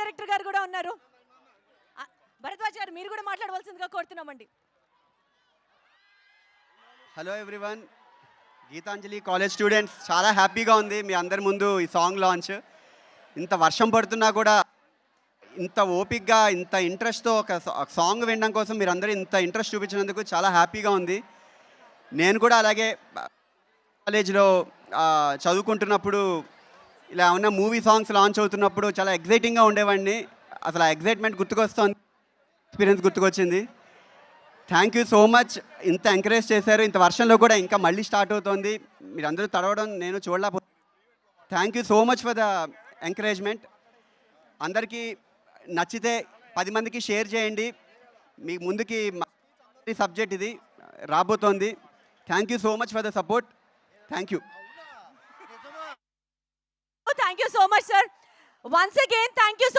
Director గారు కూడా ఉన్నారు. భరద్వాజ్ గారు మీరు కూడా మాట్లాడవలసిందిగా కోరుతున్నామండి. Hello everyone, Geetanjali college students, చాలా హ్యాపీగా ఉంది మీ అందరి ముందు ఈ సాంగ్ లాంచ్. ఇంత వర్షం పడుతున్నా కూడా ఇంత ఓపిక్గా ఇంత ఇంట్రెస్ట్తో ఒక సాంగ్ వినడం కోసం మీరు అందరూ ఇంత ఇంట్రెస్ట్ చూపించినందుకు చాలా హ్యాపీగా ఉంది. నేను కూడా అలాగే కాలేజ్లో చదువుకుంటున్నప్పుడు ఇలా ఉన్న మూవీ సాంగ్స్ లాంచ్ అవుతున్నప్పుడు చాలా ఎగ్జైటింగ్గా ఉండేవాడిని. అసలు ఆ ఎగ్జైట్మెంట్ గుర్తుకొస్తుంది, ఎక్స్పీరియన్స్ గుర్తుకొచ్చింది. Thank you so much. ఇంత ఎంకరేజ్ చేశారు. ఇంత వర్షంలో కూడా ఇంకా మళ్ళీ స్టార్ట్ అవుతోంది. మీరందరూ తడవడం నేను చూడలేకపోతే thank you so much for the encouragement. అందరికీ నచ్చితే 10 మందికి షేర్ చేయండి. మీ ముందుకి సబ్జెక్ట్ ఇది రాబోతోంది. Thank you so much for the support. Thank you. Thank you so much sir. Once again thank you.